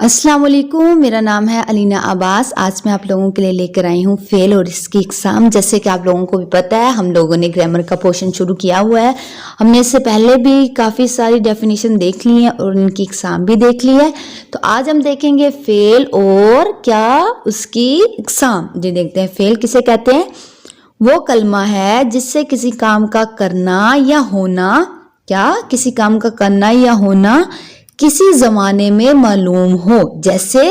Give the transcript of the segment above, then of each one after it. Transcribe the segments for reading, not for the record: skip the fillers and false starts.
السلام علیکم، میرا نام ہے علینا عباس۔ آج میں آپ لوگوں کے لیے لے کر آئی ہوں فعل اور اس کی اقسام۔ جیسے کہ آپ لوگوں کو بھی پتہ ہے، ہم لوگوں نے گرامر کا پورشن شروع کیا ہوا ہے۔ ہم نے اس سے پہلے بھی کافی ساری ڈیفینیشن دیکھ لی ہیں اور ان کی اقسام بھی دیکھ لی ہے۔ تو آج ہم دیکھیں گے فعل اور کیا اس کی اقسام۔ جی دیکھتے ہیں، فعل کسے کہتے ہیں؟ وہ کلمہ ہے جس سے کسی کام کا کرنا یا ہونا، کیا کسی کام کا کرنا یا ہونا کسی زمانے میں معلوم ہو۔ جیسے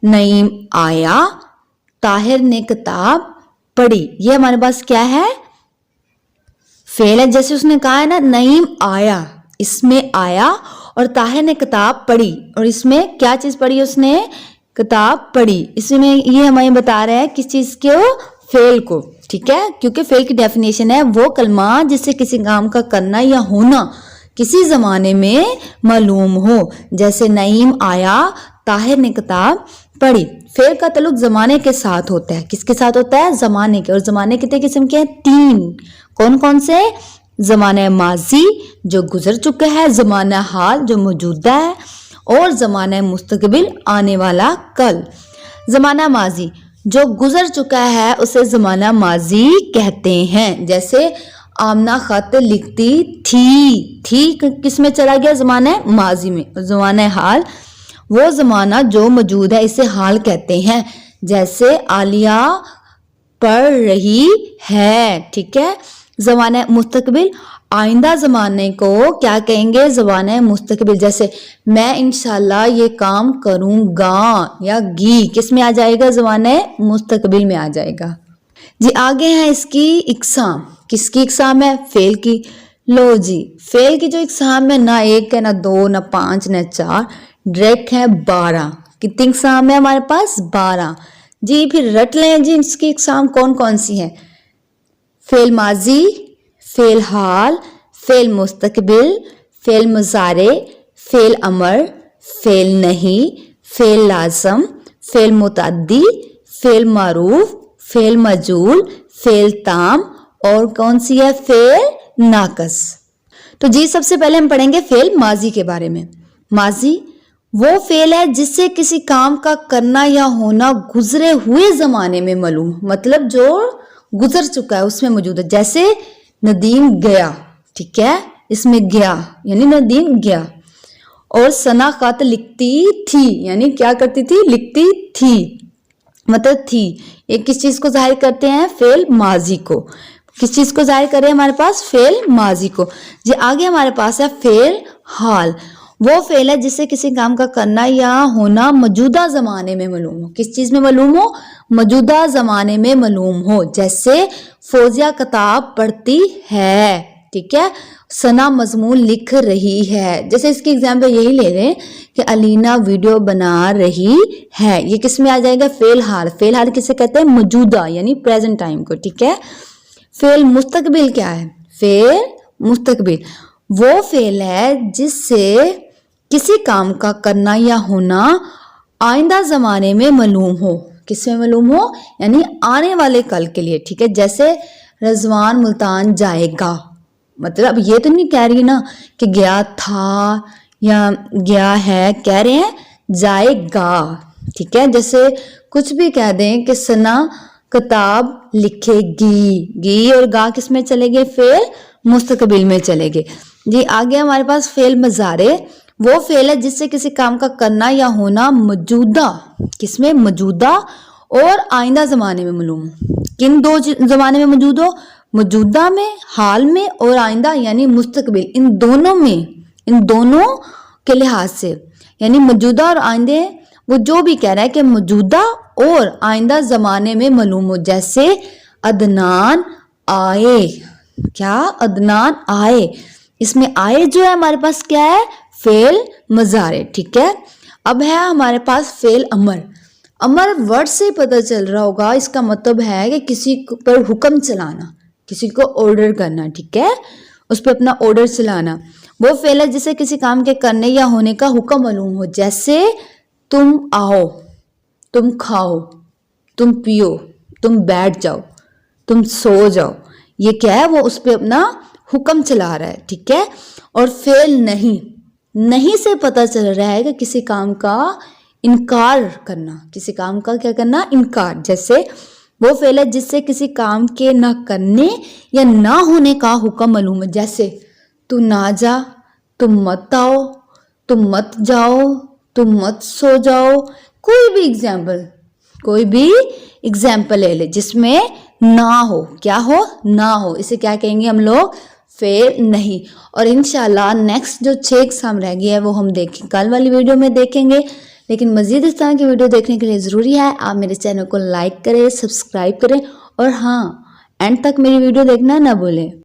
نعیم آیا، طاہر نے کتاب پڑھی۔ یہ ہمارے پاس کیا ہے؟ فعل ہے۔ جیسے اس نے کہا ہے نا، نعیم آیا، اس میں آیا اور طاہر نے کتاب پڑھی، اور اس میں کیا چیز پڑھی؟ اس نے کتاب پڑھی۔ اس میں یہ ہمیں بتا رہا ہے کس چیز کو؟ فعل کو، ٹھیک ہے، کیونکہ فعل کی ڈیفینیشن ہے وہ کلمہ جس سے کسی کام کا کرنا یا ہونا کسی زمانے میں معلوم ہو۔ جیسے نعیم آیا، طاہر نے کتاب پڑھی۔ فعل کا تعلق زمانے کے ساتھ ہوتا ہے۔ کس کے ساتھ ہوتا ہے؟ زمانے کے۔ اور زمانے کتنے قسم کے ہیں؟ 3۔ کون کون سے؟ زمانہ ماضی جو گزر چکا ہے، زمانہ حال جو موجودہ ہے، اور زمانہ مستقبل آنے والا کل۔ زمانہ ماضی جو گزر چکا ہے اسے زمانہ ماضی کہتے ہیں۔ جیسے آمنہ خط لکھتی تھی کس میں چلا گیا؟ زمانہ ماضی میں۔ زمانہ حال وہ زمانہ جو موجود ہے، اسے حال کہتے ہیں۔ جیسے عالیہ پڑھ رہی ہے، ٹھیک ہے۔ زمانہ مستقبل آئندہ زمانے کو کیا کہیں گے؟ زمانہ مستقبل۔ جیسے میں انشاءاللہ یہ کام کروں گا یا گی، کس میں آ جائے گا؟ زمانہ مستقبل میں آ جائے گا۔ جی آگے ہے اس کی اقسام۔ کس کی اقسام ہے؟ فعل کی۔ لو جی، فعل کی جو اقسام ہے، نہ 1 ہے، نہ 2، نہ 5، نہ 4، ڈائریکٹ ہے 12۔ کتنی اقسام ہے ہمارے پاس؟ 12۔ جی پھر رٹ لیں جی اس کی اقسام کون کون سی ہیں؟ فعل ماضی، فعل حال، فعل مستقبل، فعل مضارع، فعل امر، فعل نہیں، فعل لازم، فعل متعدی، فعل معروف، فعل مجہول، فعل تام، اور کون سی ہے؟ فعل ناقص۔ تو جی سب سے پہلے ہم پڑھیں گے فعل ماضی کے بارے میں۔ ماضی وہ فعل ہے جس سے کسی کام کا کرنا یا ہونا گزرے ہوئے زمانے میں معلوم، مطلب جو گزر چکا ہے اس میں موجود ہے۔ جیسے ندیم گیا، ٹھیک ہے، اس میں گیا یعنی ندیم گیا۔ اور ثنا خط لکھتی تھی، یعنی کیا کرتی تھی؟ لکھتی تھی، مطلب تھی۔ یہ کس چیز کو ظاہر کرتے ہیں؟ فعل ماضی کو۔ کس چیز کو ظاہر کرے ہمارے پاس؟ فعل ماضی کو۔ جی آگے ہمارے پاس ہے فعل حال۔ وہ فعل ہے جس سے کسی کام کا کرنا یا ہونا موجودہ زمانے میں معلوم ہو۔ کس چیز میں معلوم ہو؟ موجودہ زمانے میں معلوم ہو۔ جیسے فوزیہ کتاب پڑھتی ہے، ٹھیک ہے، ثنا مضمون لکھ رہی ہے۔ جیسے اس کی ایگزامپل یہی لے لیں کہ علینا ویڈیو بنا رہی ہے۔ یہ کس میں آ جائے گا؟ فعل حال۔ فعل حال کسے کہتے ہیں؟ موجودہ یعنی پریزنٹ ٹائم کو، ٹھیک ہے۔ فعل مستقبل کیا ہے؟ فعل مستقبل وہ فعل ہے جس سے کسی کام کا کرنا یا ہونا آئندہ زمانے میں معلوم ہو۔ کس میں معلوم ہو؟ یعنی آنے والے کل کے لیے، ٹھیک ہے۔ جیسے رضوان ملتان جائے گا، مطلب اب یہ تو نہیں کہہ رہی نا کہ گیا تھا یا گیا ہے، کہہ رہے ہیں جائے گا، ٹھیک ہے۔ جیسے کچھ بھی کہہ دیں کہ ثنا کتاب لکھے گی اور گا کس میں چلے گئے؟ فعل مستقبل میں چلے گئے۔ جی آگے ہمارے پاس فعل مضارع وہ فعل ہے جس سے کسی کام کا کرنا یا ہونا موجودہ، کس میں؟ موجودہ اور آئندہ زمانے میں معلوم ہو۔ کن دو زمانے میں موجود ہو؟ موجودہ میں، حال میں، اور آئندہ یعنی مستقبل، ان دونوں میں، ان دونوں کے لحاظ سے، یعنی موجودہ اور آئندہ وہ جو بھی کہہ رہا ہے کہ موجودہ اور آئندہ زمانے میں معلوم ہو۔ جیسے عدنان آئے، کیا؟ عدنان آئے۔ اس میں آئے جو ہے ہمارے پاس کیا ہے؟ فعل مضارع، ٹھیک ہے۔ اب ہے ہمارے پاس فعل امر۔ امر ورڈ سے پتہ چل رہا ہوگا، اس کا مطلب ہے کہ کسی پر حکم چلانا، کسی کو آرڈر کرنا، ٹھیک ہے، اس پہ اپنا آرڈر چلانا۔ وہ فعل ہے جسے کسی کام کے کرنے یا ہونے کا حکم معلوم ہو۔ جیسے تم آؤ، تم کھاؤ، تم پیو، تم بیٹھ جاؤ، تم سو جاؤ، یہ کیا ہے؟ وہ اس پہ اپنا حکم چلا رہا ہے، ٹھیک ہے۔ اور فعل نہیں سے پتہ چل رہا ہے کہ کسی کام کا انکار کرنا، کسی کام کا کیا کرنا؟ انکار. جیسے وہ فعل ہے جس سے کسی کام کے نہ کرنے یا نہ ہونے کا حکم معلوم ہے. جیسے تو نہ جا، تم مت آؤ، تم مت جاؤ، تم مت سو جاؤ. کوئی بھی ایگزامپل لے لے جس میں نہ ہو. کیا ہو؟ نہ ہو. اسے کیا کہیں گے ہم لوگ؟ فعل نہیں. اور انشاءاللہ نیکسٹ جو 6 ایگزام رہ گئی ہے وہ ہم کل والی ویڈیو میں دیکھیں گے. لیکن مزید اس طرح کی ویڈیو دیکھنے کے لیے ضروری ہے آپ میرے چینل کو لائک کریں، سبسکرائب کریں، اور ہاں اینڈ تک میری ویڈیو دیکھنا نہ بھولیں.